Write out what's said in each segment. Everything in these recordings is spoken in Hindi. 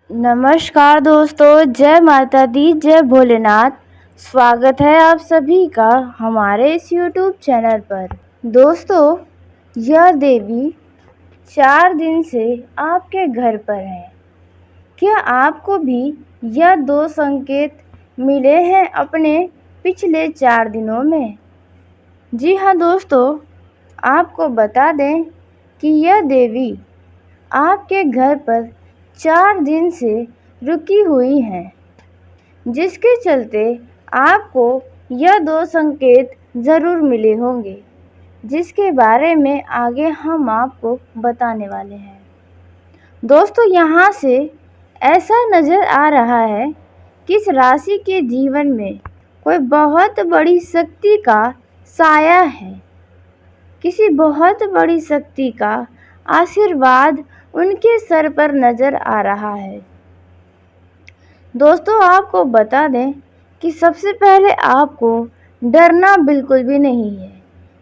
नमस्कार दोस्तों, जय माता दी, जय भोलेनाथ। स्वागत है आप सभी का हमारे इस YouTube चैनल पर। दोस्तों, यह देवी 4 दिन से आपके घर पर है। क्या आपको भी यह 2 संकेत मिले हैं अपने पिछले 4 दिनों में? जी हाँ दोस्तों, आपको बता दें कि यह देवी आपके घर पर 4 दिन से रुकी हुई हैं, जिसके चलते आपको यह 2 संकेत ज़रूर मिले होंगे, जिसके बारे में आगे हम आपको बताने वाले हैं। दोस्तों, यहाँ से ऐसा नज़र आ रहा है कि इस राशि के जीवन में कोई बहुत बड़ी शक्ति का साया है। किसी बहुत बड़ी शक्ति का आशीर्वाद उनके सर पर नज़र आ रहा है। दोस्तों, आपको बता दें कि सबसे पहले आपको डरना बिल्कुल भी नहीं है,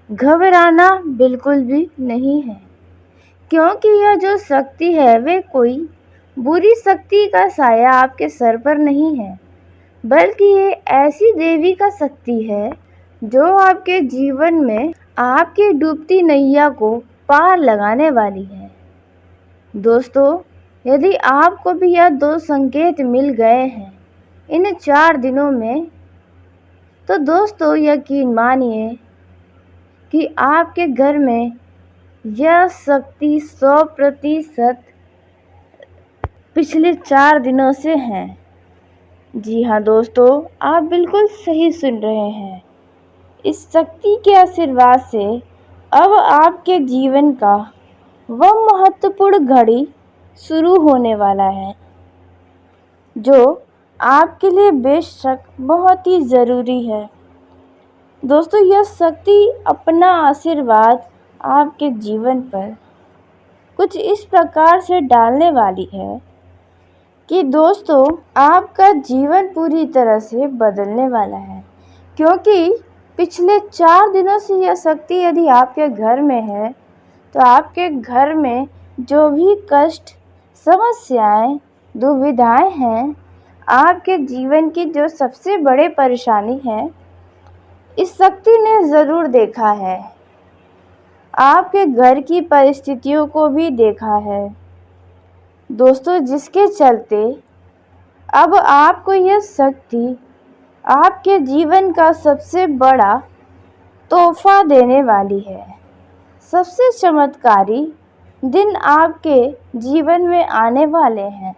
घबराना बिल्कुल भी नहीं है, क्योंकि यह जो शक्ति है वे कोई बुरी शक्ति का साया आपके सर पर नहीं है, बल्कि ये ऐसी देवी का शक्ति है जो आपके जीवन में आपकी डूबती नैया को पार लगाने वाली है। दोस्तों, यदि आपको भी यह 2 संकेत मिल गए हैं इन 4 दिनों में, तो दोस्तों यकीन मानिए कि आपके घर में यह शक्ति 100% पिछले 4 दिनों से है। जी हाँ दोस्तों, आप बिल्कुल सही सुन रहे हैं। इस शक्ति के आशीर्वाद से अब आपके जीवन का वह महत्वपूर्ण घड़ी शुरू होने वाला है, जो आपके लिए बेशक बहुत ही ज़रूरी है। दोस्तों, यह शक्ति अपना आशीर्वाद आपके जीवन पर कुछ इस प्रकार से डालने वाली है कि दोस्तों आपका जीवन पूरी तरह से बदलने वाला है, क्योंकि पिछले 4 दिनों से यह शक्ति यदि आपके घर में है, तो आपके घर में जो भी कष्ट, समस्याएं, दुविधाएं हैं, आपके जीवन की जो सबसे बड़े परेशानी है, इस शक्ति ने ज़रूर देखा है। आपके घर की परिस्थितियों को भी देखा है दोस्तों, जिसके चलते अब आपको यह शक्ति आपके जीवन का सबसे बड़ा तोहफा देने वाली है। सबसे चमत्कारी दिन आपके जीवन में आने वाले हैं।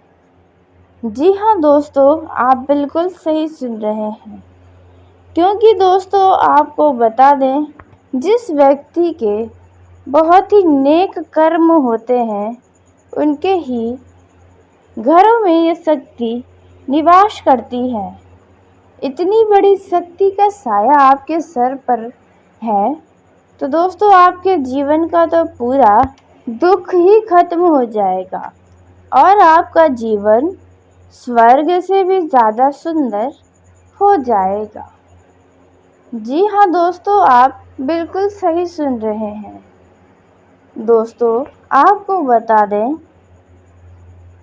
जी हाँ दोस्तों, आप बिल्कुल सही सुन रहे हैं, क्योंकि दोस्तों आपको बता दें, जिस व्यक्ति के बहुत ही नेक कर्म होते हैं, उनके ही घरों में ये शक्ति निवास करती है। इतनी बड़ी शक्ति का साया आपके सर पर है, तो दोस्तों आपके जीवन का तो पूरा दुख ही खत्म हो जाएगा और आपका जीवन स्वर्ग से भी ज़्यादा सुंदर हो जाएगा। जी हाँ दोस्तों, आप बिल्कुल सही सुन रहे हैं। दोस्तों, आपको बता दें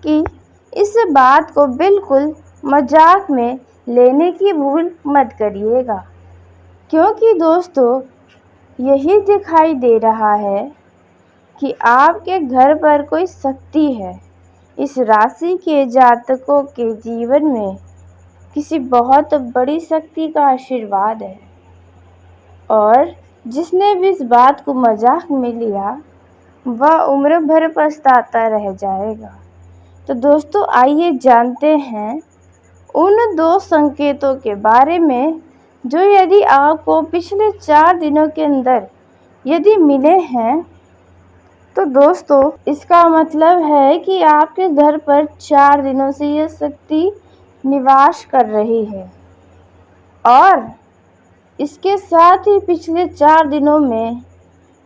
कि इस बात को बिल्कुल मजाक में लेने की भूल मत करिएगा, क्योंकि दोस्तों यही दिखाई दे रहा है कि आपके घर पर कोई शक्ति है। इस राशि के जातकों के जीवन में किसी बहुत बड़ी शक्ति का आशीर्वाद है, और जिसने भी इस बात को मजाक में लिया वह उम्र भर पछताता रह जाएगा। तो दोस्तों आइए जानते हैं उन 2 संकेतों के बारे में जो यदि आपको पिछले 4 दिनों के अंदर यदि मिले हैं, तो दोस्तों इसका मतलब है कि आपके घर पर 4 दिनों से यह शक्ति निवास कर रही है, और इसके साथ ही पिछले 4 दिनों में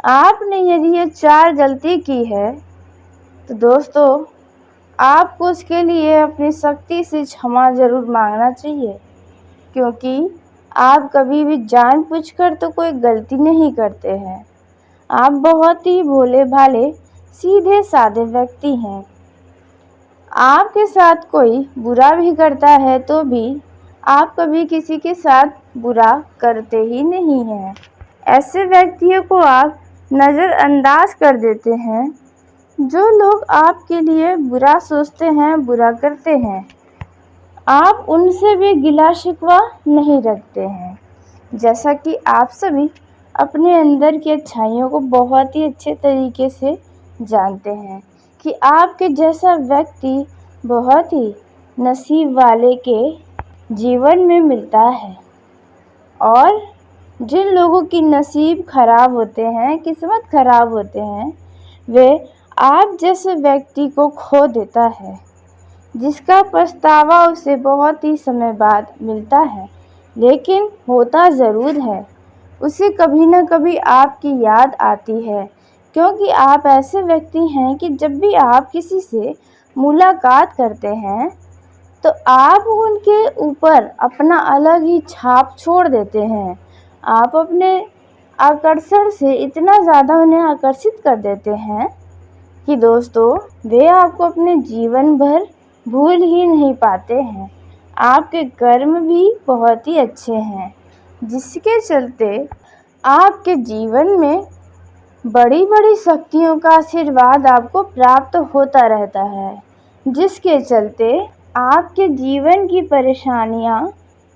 आपने यदि ये 4 गलती की है, तो दोस्तों आपको उसके लिए अपनी शक्ति से क्षमा ज़रूर मांगना चाहिए, क्योंकि आप कभी भी जानबूझकर तो कोई गलती नहीं करते हैं। आप बहुत ही भोले भाले, सीधे साधे व्यक्ति हैं। आपके साथ कोई बुरा भी करता है तो भी आप कभी किसी के साथ बुरा करते ही नहीं हैं। ऐसे व्यक्तियों को आप नज़रअंदाज कर देते हैं। जो लोग आपके लिए बुरा सोचते हैं, बुरा करते हैं, आप उनसे भी गिला शिकवा नहीं रखते हैं। जैसा कि आप सभी अपने अंदर की अच्छाइयों को बहुत ही अच्छे तरीके से जानते हैं कि आपके जैसा व्यक्ति बहुत ही नसीब वाले के जीवन में मिलता है। और जिन लोगों की नसीब खराब होते हैं, किस्मत खराब होते हैं, वे आप जैसे व्यक्ति को खो देता है, जिसका पछतावा उसे बहुत ही समय बाद मिलता है। लेकिन होता ज़रूर है, उसे कभी न कभी आपकी याद आती है, क्योंकि आप ऐसे व्यक्ति हैं कि जब भी आप किसी से मुलाकात करते हैं तो आप उनके ऊपर अपना अलग ही छाप छोड़ देते हैं। आप अपने आकर्षण से इतना ज़्यादा उन्हें आकर्षित कर देते हैं कि दोस्तों वे आपको अपने जीवन भर भूल ही नहीं पाते हैं। आपके कर्म भी बहुत ही अच्छे हैं, जिसके चलते आपके जीवन में बड़ी बड़ी शक्तियों का आशीर्वाद आपको प्राप्त होता रहता है, जिसके चलते आपके जीवन की परेशानियां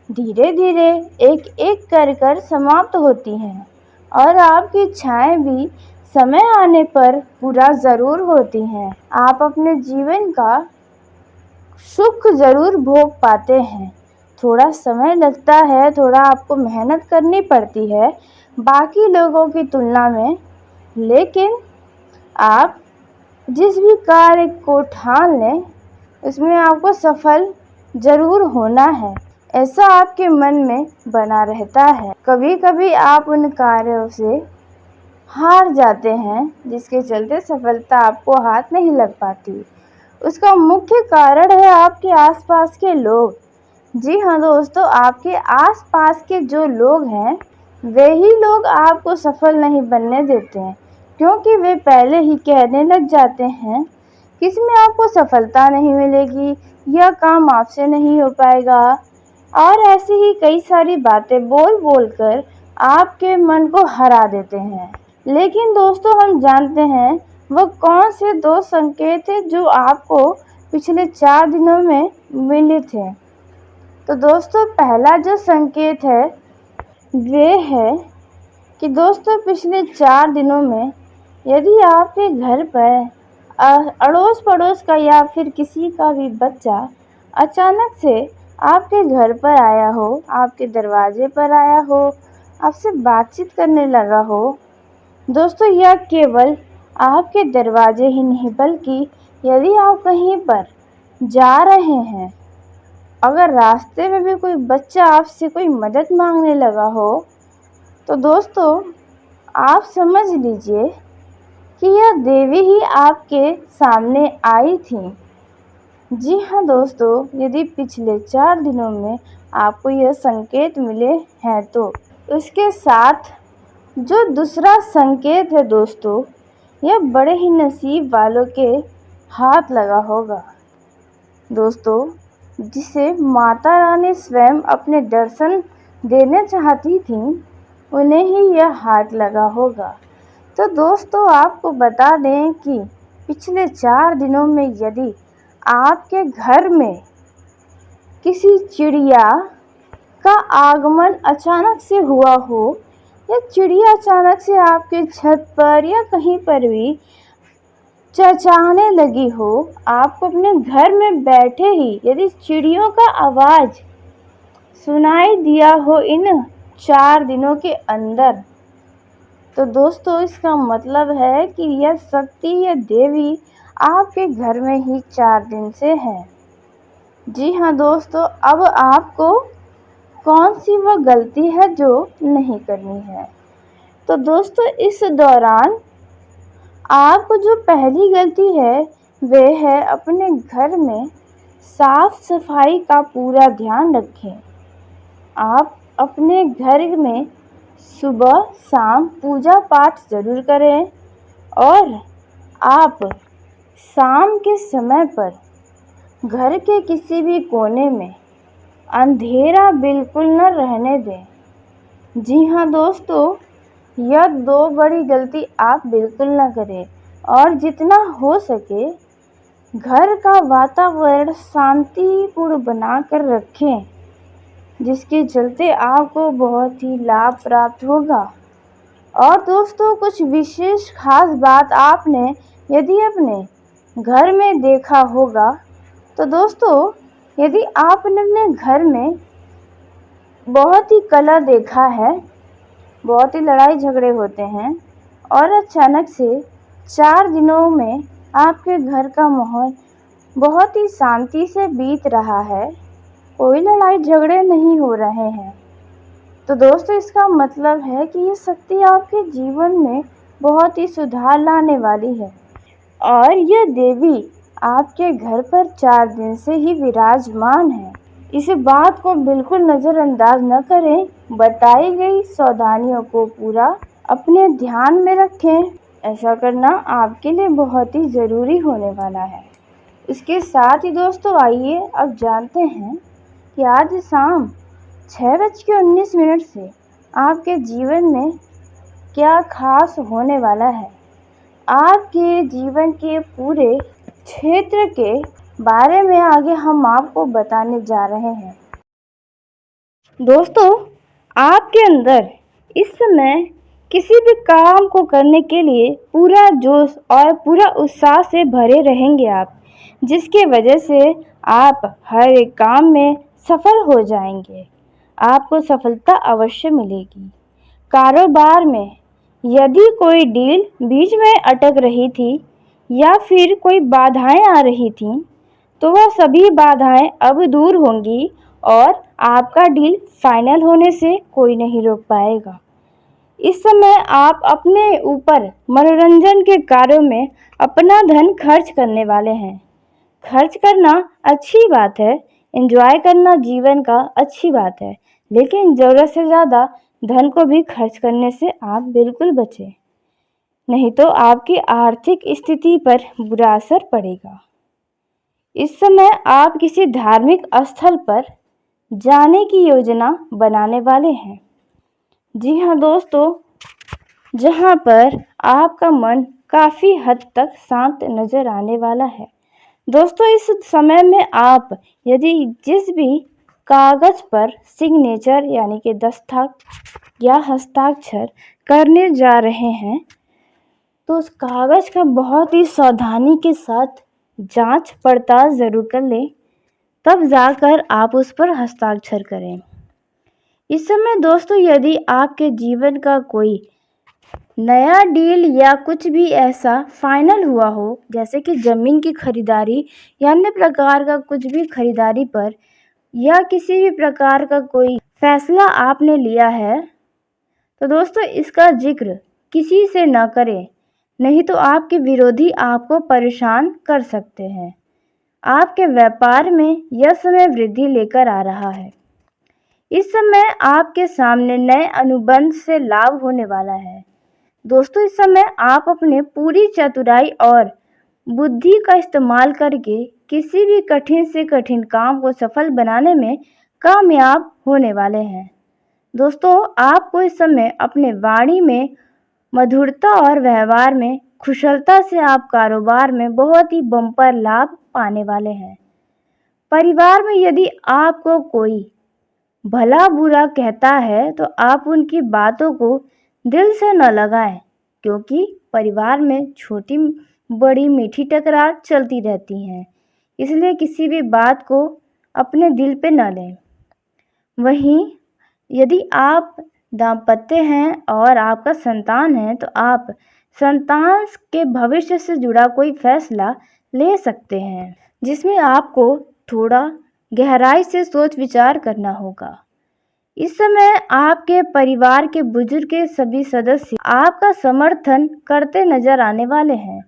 धीरे धीरे एक एक कर समाप्त होती हैं और आपकी इच्छाएं भी समय आने पर पूरा ज़रूर होती हैं। आप अपने जीवन का सुख ज़रूर भोग पाते हैं। थोड़ा समय लगता है, थोड़ा आपको मेहनत करनी पड़ती है बाकी लोगों की तुलना में, लेकिन आप जिस भी कार्य को ठान लें उसमें आपको सफल ज़रूर होना है, ऐसा आपके मन में बना रहता है। कभी कभी आप उन कार्यों से हार जाते हैं, जिसके चलते सफलता आपको हाथ नहीं लग पाती। उसका मुख्य कारण है आपके आसपास के लोग। जी हाँ दोस्तों, आपके आसपास के जो लोग हैं वही लोग आपको सफल नहीं बनने देते हैं, क्योंकि वे पहले ही कहने लग जाते हैं कि इसमें आपको सफलता नहीं मिलेगी, यह काम आपसे नहीं हो पाएगा, और ऐसी ही कई सारी बातें बोल बोल कर आपके मन को हरा देते हैं। लेकिन दोस्तों हम जानते हैं वह कौन से 2 संकेत हैं जो आपको पिछले 4 दिनों में मिले थे। तो दोस्तों पहला जो संकेत है वे है कि दोस्तों पिछले 4 दिनों में यदि आपके घर पर अड़ोस पड़ोस का या फिर किसी का भी बच्चा अचानक से आपके घर पर आया हो, आपके दरवाजे पर आया हो, आपसे बातचीत करने लगा हो, दोस्तों यह केवल आपके दरवाजे ही नहीं बल्कि यदि आप कहीं पर जा रहे हैं, अगर रास्ते में भी कोई बच्चा आपसे कोई मदद मांगने लगा हो, तो दोस्तों आप समझ लीजिए कि यह देवी ही आपके सामने आई थी। जी हाँ दोस्तों, यदि पिछले 4 दिनों में आपको यह संकेत मिले हैं तो उसके साथ जो दूसरा संकेत है दोस्तों, यह बड़े ही नसीब वालों के हाथ लगा होगा। दोस्तों जिसे माता रानी स्वयं अपने दर्शन देने चाहती थी, उन्हें ही यह हाथ लगा होगा। तो दोस्तों आपको बता दें कि पिछले 4 दिनों में यदि आपके घर में किसी चिड़िया का आगमन अचानक से हुआ हो, या चिड़िया अचानक से आपके छत पर या कहीं पर भी चहचहाने लगी हो, आपको अपने घर में बैठे ही यदि चिड़ियों का आवाज़ सुनाई दिया हो इन 4 दिनों के अंदर, तो दोस्तों इसका मतलब है कि यह शक्ति, यह देवी आपके घर में ही 4 दिन से है। जी हाँ दोस्तों, अब आपको कौन सी वह गलती है जो नहीं करनी है। तो दोस्तों इस दौरान आपको जो पहली गलती है वह है अपने घर में साफ सफाई का पूरा ध्यान रखें। आप अपने घर में सुबह शाम पूजा पाठ ज़रूर करें, और आप शाम के समय पर घर के किसी भी कोने में अंधेरा बिल्कुल न रहने दें। जी हाँ दोस्तों, यह दो बड़ी गलती आप बिल्कुल न करें और जितना हो सके घर का वातावरण शांतिपूर्ण बनाकर रखें, जिसके चलते आपको बहुत ही लाभ प्राप्त होगा। और दोस्तों, कुछ विशेष खास बात आपने यदि अपने घर में देखा होगा तो दोस्तों, यदि आपने अपने घर में बहुत ही कलह देखा है, बहुत ही लड़ाई झगड़े होते हैं और अचानक से 4 दिनों में आपके घर का माहौल बहुत ही शांति से बीत रहा है, कोई लड़ाई झगड़े नहीं हो रहे हैं, तो दोस्तों इसका मतलब है कि ये शक्ति आपके जीवन में बहुत ही सुधार लाने वाली है और यह देवी आपके घर पर 4 दिन से ही विराजमान है। इस बात को बिल्कुल नज़रअंदाज न करें। बताई गई सावधानियों को पूरा अपने ध्यान में रखें। ऐसा करना आपके लिए बहुत ही ज़रूरी होने वाला है। इसके साथ ही दोस्तों, आइए अब जानते हैं कि आज शाम 6:19 से आपके जीवन में क्या खास होने वाला है। आपके जीवन के पूरे क्षेत्र के बारे में आगे हम आपको बताने जा रहे हैं। दोस्तों, आपके अंदर इस समय किसी भी काम को करने के लिए पूरा जोश और पूरा उत्साह से भरे रहेंगे आप, जिसके वजह से आप हर एक काम में सफल हो जाएंगे। आपको सफलता अवश्य मिलेगी। कारोबार में यदि कोई डील बीच में अटक रही थी या फिर कोई बाधाएं आ रही थीं, तो वह सभी बाधाएं अब दूर होंगी और आपका डील फाइनल होने से कोई नहीं रोक पाएगा। इस समय आप अपने ऊपर मनोरंजन के कार्यों में अपना धन खर्च करने वाले हैं। खर्च करना अच्छी बात है, एंजॉय करना जीवन का अच्छी बात है, लेकिन ज़रूरत से ज़्यादा धन को भी खर्च करने से आप बिल्कुल बचें, नहीं तो आपकी आर्थिक स्थिति पर बुरा असर पड़ेगा। इस समय आप किसी धार्मिक स्थल पर जाने की योजना बनाने वाले हैं। जी हाँ दोस्तों, जहाँ पर आपका मन काफ़ी हद तक शांत नज़र आने वाला है। दोस्तों, इस समय में आप यदि जिस भी कागज़ पर सिग्नेचर यानी कि दस्तखत या हस्ताक्षर करने जा रहे हैं, तो उस कागज़ का बहुत ही सावधानी के साथ जांच पड़ताल ज़रूर कर लें, तब जाकर आप उस पर हस्ताक्षर करें। इस समय दोस्तों, यदि आपके जीवन का कोई नया डील या कुछ भी ऐसा फाइनल हुआ हो, जैसे कि ज़मीन की खरीदारी या अन्य प्रकार का कुछ भी खरीदारी पर या किसी भी प्रकार का कोई फैसला आपने लिया है, तो दोस्तों इसका जिक्र किसी से न करें, नहीं तो आपके विरोधी आपको परेशान कर सकते हैं। आपके व्यापार में यह समय वृद्धि लेकर आ रहा है। इस समय आपके सामने नए अनुबंध से लाभ होने वाला है। दोस्तों, इस समय आप अपने पूरी चतुराई और बुद्धि का इस्तेमाल करके किसी भी कठिन से कठिन काम को सफल बनाने में कामयाब होने वाले हैं। दोस्तों, आपको इस समय अपने वाणी में मधुरता और व्यवहार में कुशलता से आप कारोबार में बहुत ही बम्पर लाभ पाने वाले हैं। परिवार में यदि आपको कोई भला बुरा कहता है, तो आप उनकी बातों को दिल से न लगाएं, क्योंकि परिवार में छोटी बड़ी मीठी टकरार चलती रहती हैं, इसलिए किसी भी बात को अपने दिल पे न लें। वहीं यदि आप दाम्पत्य हैं और आपका संतान है, तो आप संतान के भविष्य से जुड़ा कोई फैसला ले सकते हैं, जिसमें आपको थोड़ा गहराई से सोच विचार करना होगा। इस समय आपके परिवार के बुजुर्ग के सभी सदस्य आपका समर्थन करते नजर आने वाले हैं।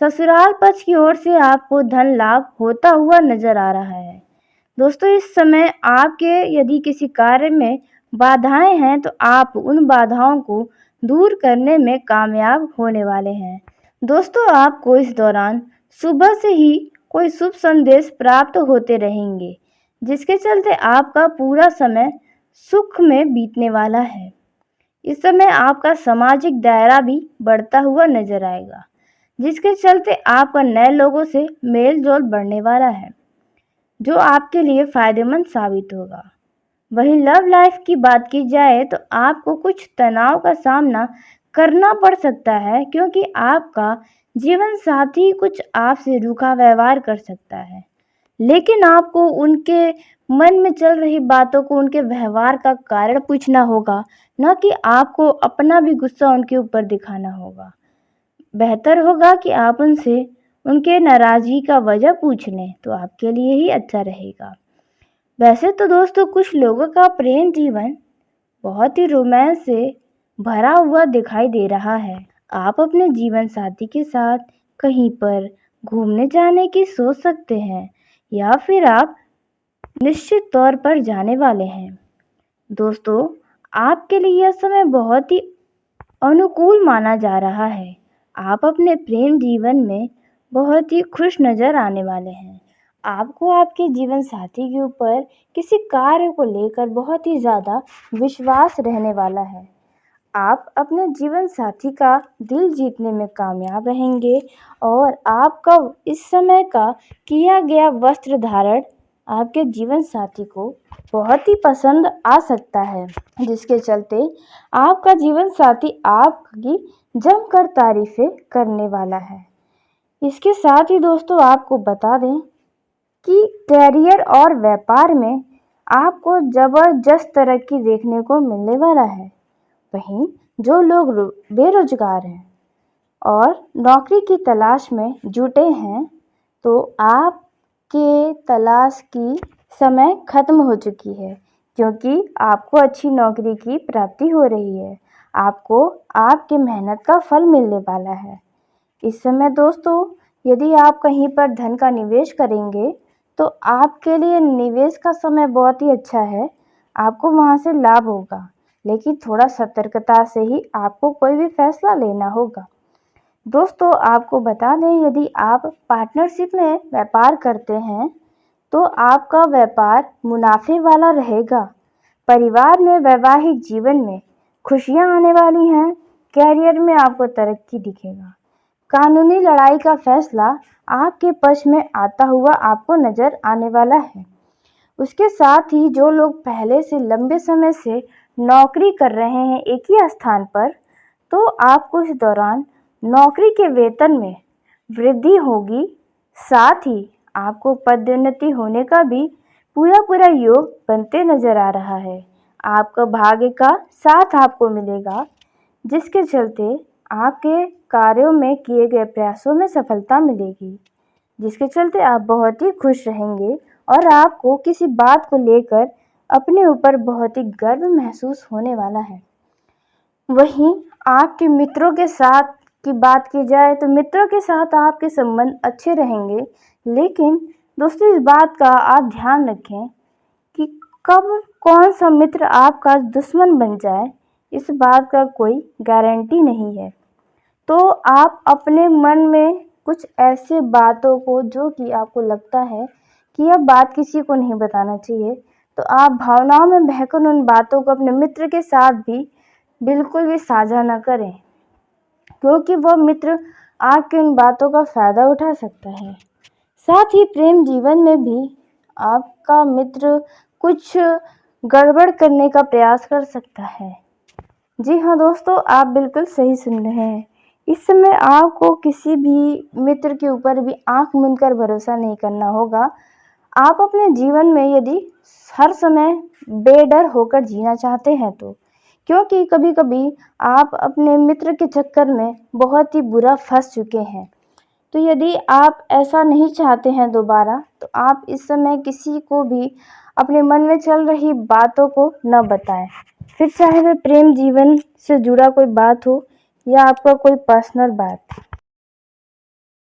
ससुराल पक्ष की ओर से आपको धन लाभ होता हुआ नजर आ रहा है। दोस्तों, इस समय आपके यदि किसी कार्य में बाधाएं हैं, तो आप उन बाधाओं को दूर करने में कामयाब होने वाले हैं। दोस्तों, आपको इस दौरान सुबह से ही कोई शुभ संदेश प्राप्त होते रहेंगे, जिसके चलते आपका पूरा समय सुख में बीतने वाला है। इस समय आपका सामाजिक दायरा भी बढ़ता हुआ नजर आएगा, जिसके चलते आपका नए लोगों से मेल जोल बढ़ने वाला है, जो आपके लिए फायदेमंद साबित होगा। वहीं लव लाइफ की बात की जाए तो आपको कुछ तनाव का सामना करना पड़ सकता है, क्योंकि आपका जीवन साथी कुछ आपसे रूखा व्यवहार कर सकता है, लेकिन आपको उनके मन में चल रही बातों को, उनके व्यवहार का कारण पूछना होगा, न कि आपको अपना भी गुस्सा उनके ऊपर दिखाना होगा। बेहतर होगा कि आप उनसे उनके नाराज़गी का वजह पूछ लें, तो आपके लिए ही अच्छा रहेगा। वैसे तो दोस्तों, कुछ लोगों का प्रेम जीवन बहुत ही रोमांस से भरा हुआ दिखाई दे रहा है। आप अपने जीवन साथी के साथ कहीं पर घूमने जाने की सोच सकते हैं, या फिर आप निश्चित तौर पर जाने वाले हैं। दोस्तों, आपके लिए यह समय बहुत ही अनुकूल माना जा रहा है। आप अपने प्रेम जीवन में बहुत ही खुश नज़र आने वाले हैं। आपको आपके जीवन साथी के ऊपर किसी कार्य को लेकर बहुत ही ज़्यादा विश्वास रहने वाला है। आप अपने जीवन साथी का दिल जीतने में कामयाब रहेंगे, और आपका इस समय का किया गया वस्त्र धारण आपके जीवन साथी को बहुत ही पसंद आ सकता है, जिसके चलते आपका जीवन साथी आपकी जमकर तारीफें करने वाला है। इसके साथ ही दोस्तों, आपको बता दें कि करियर और व्यापार में आपको ज़बरदस्त तरक्की देखने को मिलने वाला है। वहीं जो लोग बेरोजगार हैं और नौकरी की तलाश में जुटे हैं, तो आपके तलाश की समय खत्म हो चुकी है, क्योंकि आपको अच्छी नौकरी की प्राप्ति हो रही है। आपको आपकी मेहनत का फल मिलने वाला है। इस समय दोस्तों, यदि आप कहीं पर धन का निवेश करेंगे, तो आपके लिए निवेश का समय बहुत ही अच्छा है। आपको वहाँ से लाभ होगा, लेकिन थोड़ा सतर्कता से ही आपको कोई भी फैसला लेना होगा। दोस्तों, आपको बता दें, यदि आप पार्टनरशिप में व्यापार करते हैं, तो आपका व्यापार मुनाफे वाला रहेगा। परिवार में, वैवाहिक जीवन में खुशियां आने वाली हैं। कैरियर में आपको तरक्की दिखेगा। कानूनी लड़ाई का फैसला आपके पक्ष में आता हुआ आपको नजर आने वाला है। उसके साथ ही जो लोग पहले से लंबे समय से नौकरी कर रहे हैं एक ही स्थान पर, तो आपको इस दौरान नौकरी के वेतन में वृद्धि होगी। साथ ही आपको पदोन्नति होने का भी पूरा योग बनते नजर आ रहा है। आपका भाग्य का साथ आपको मिलेगा, जिसके चलते आपके कार्यों में किए गए प्रयासों में सफलता मिलेगी, जिसके चलते आप बहुत ही खुश रहेंगे, और आपको किसी बात को लेकर अपने ऊपर बहुत ही गर्व महसूस होने वाला है। वहीं आपके मित्रों के साथ की बात की जाए, तो मित्रों के साथ आपके संबंध अच्छे रहेंगे, लेकिन दोस्तों इस बात का आप ध्यान रखें कि कब कौन सा मित्र आपका दुश्मन बन जाए, इस बात का कोई गारंटी नहीं है। तो आप अपने मन में कुछ ऐसे बातों को, जो कि आपको लगता है कि यह बात किसी को नहीं बताना चाहिए, तो आप भावनाओं में बहकर उन बातों को अपने मित्र के साथ भी बिल्कुल भी साझा न करें, क्योंकि वह मित्र आपकी उन बातों का फ़ायदा उठा सकता है। साथ ही प्रेम जीवन में भी आपका मित्र कुछ गड़बड़ करने का प्रयास कर सकता है। जी हाँ दोस्तों, आप बिल्कुल सही सुन रहे हैं। इस समय आपको किसी भी मित्र के ऊपर भी आंख मूंद कर भरोसा नहीं करना होगा। आप अपने जीवन में यदि हर समय बेडर होकर जीना चाहते हैं, तो क्योंकि कभी कभी आप अपने मित्र के चक्कर में बहुत ही बुरा फंस चुके हैं, तो यदि आप ऐसा नहीं चाहते हैं दोबारा, तो आप इस समय किसी को भी अपने मन में चल रही बातों को न बताएं, फिर चाहे वह प्रेम जीवन से जुड़ा कोई बात हो या आपका कोई पर्सनल बात।